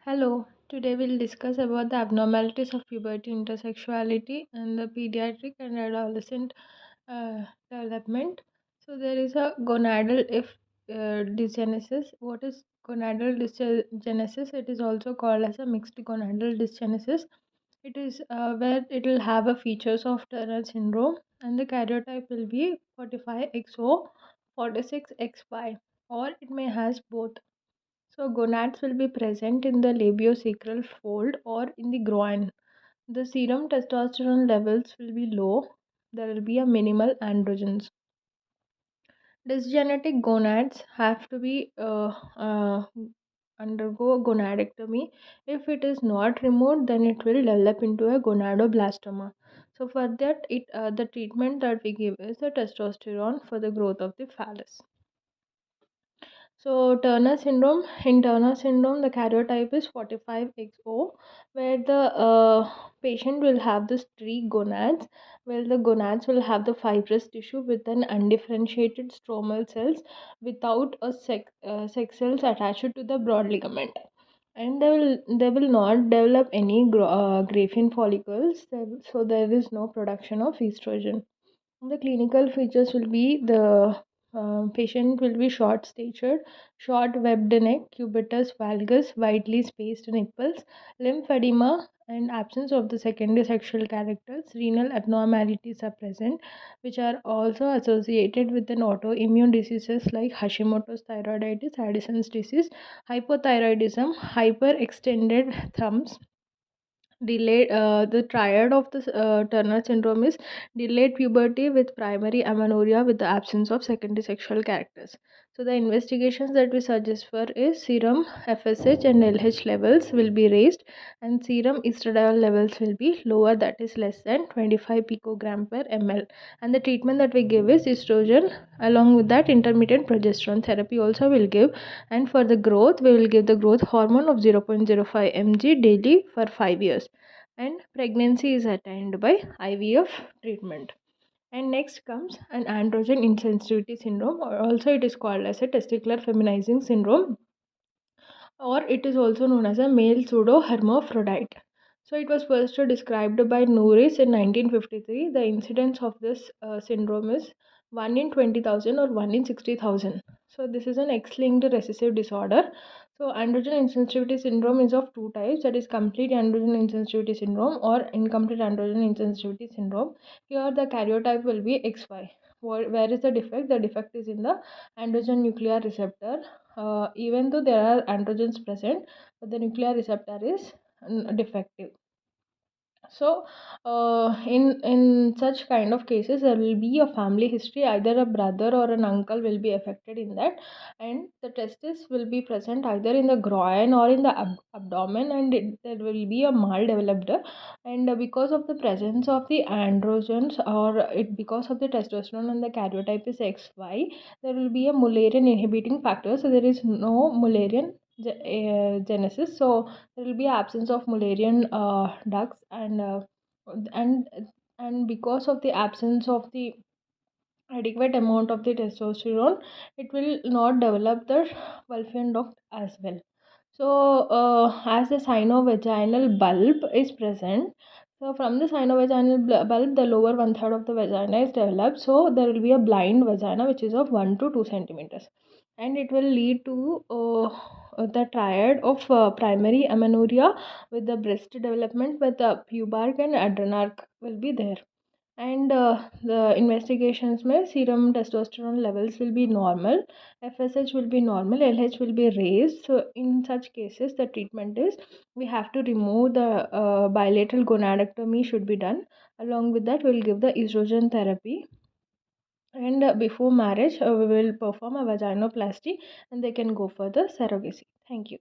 Hello, today we'll discuss about the abnormalities of puberty, intersexuality, and the pediatric and adolescent development. So there is a gonadal if dysgenesis. What is gonadal dysgenesis? It is also called as a mixed gonadal dysgenesis. It is where it will have a features of Turner syndrome, and the karyotype will be 45XO, 46XY, or it may has both. So gonads will be present in the labiosacral fold or in the groin. The serum testosterone levels will be low. There will be a minimal androgens. Dysgenetic gonads have to be undergo gonadectomy. If it is not removed, then it will develop into a gonadoblastoma. So for that, the treatment that we give is the testosterone for the growth of the phallus. So in Turner syndrome, the karyotype is 45XO, where the patient will have the streak gonads, where the gonads will have the fibrous tissue with an undifferentiated stromal cells without a sex cells attached to the broad ligament. And they will not develop any Graafian follicles, so there is no production of estrogen. The clinical features will be the patient will be short statured, short webbed neck, cubitus valgus, widely spaced nipples, lymphedema, and absence of the secondary sexual characters. Renal abnormalities are present, which are also associated with an autoimmune diseases like Hashimoto's thyroiditis, Addison's disease, hypothyroidism, hyperextended thumbs. The triad of the Turner syndrome is delayed puberty with primary amenorrhea with the absence of secondary sexual characters. So the investigations that we suggest for is serum FSH and LH levels will be raised, and serum estradiol levels will be lower, that is less than 25 picogram per ml. And the treatment that we give is estrogen. Along with that, intermittent progesterone therapy also will give, and for the growth we will give the growth hormone of 0.05 mg daily for 5 years, and pregnancy is attained by IVF treatment. And next comes an androgen insensitivity syndrome, or also it is called as a testicular feminizing syndrome, or it is also known as a male pseudo hermaphrodite. So it was first described by Nouris in 1953. The incidence of this syndrome is 1 in 20,000 or 1 in 60,000. So this is an X-linked recessive disorder. So androgen insensitivity syndrome is of two types, that is complete androgen insensitivity syndrome or incomplete androgen insensitivity syndrome. Here the karyotype will be XY. Where is the defect? The defect is in the androgen nuclear receptor. Even though there are androgens present, but the nuclear receptor is defective. So in such kind of cases, there will be a family history, either a brother or an uncle will be affected in that, and the testis will be present either in the groin or in the abdomen, and there will be a mal developed, and because of the presence of the androgens, or because of the testosterone and the karyotype is XY, there will be a Mullerian inhibiting factor, so there is no Mullerian genesis. So there will be absence of Mullerian ducts, and and because of the absence of the adequate amount of the testosterone, it will not develop the Wolffian duct as well. So as the sinovaginal bulb is present, so from the sinovaginal bulb, the lower one third of the vagina is developed, so there will be a blind vagina which is of 1 to 2 centimeters, and it will lead to the triad of primary amenorrhea with the breast development, with the pubarch and adrenarche will be there. And the investigations may serum testosterone levels will be normal, FSH will be normal, LH will be raised. So in such cases, the treatment is we have to remove the bilateral gonadectomy should be done. Along with that, we'll give the estrogen therapy, and before marriage we will perform a vaginoplasty, and they can go for the surrogacy. Thank you.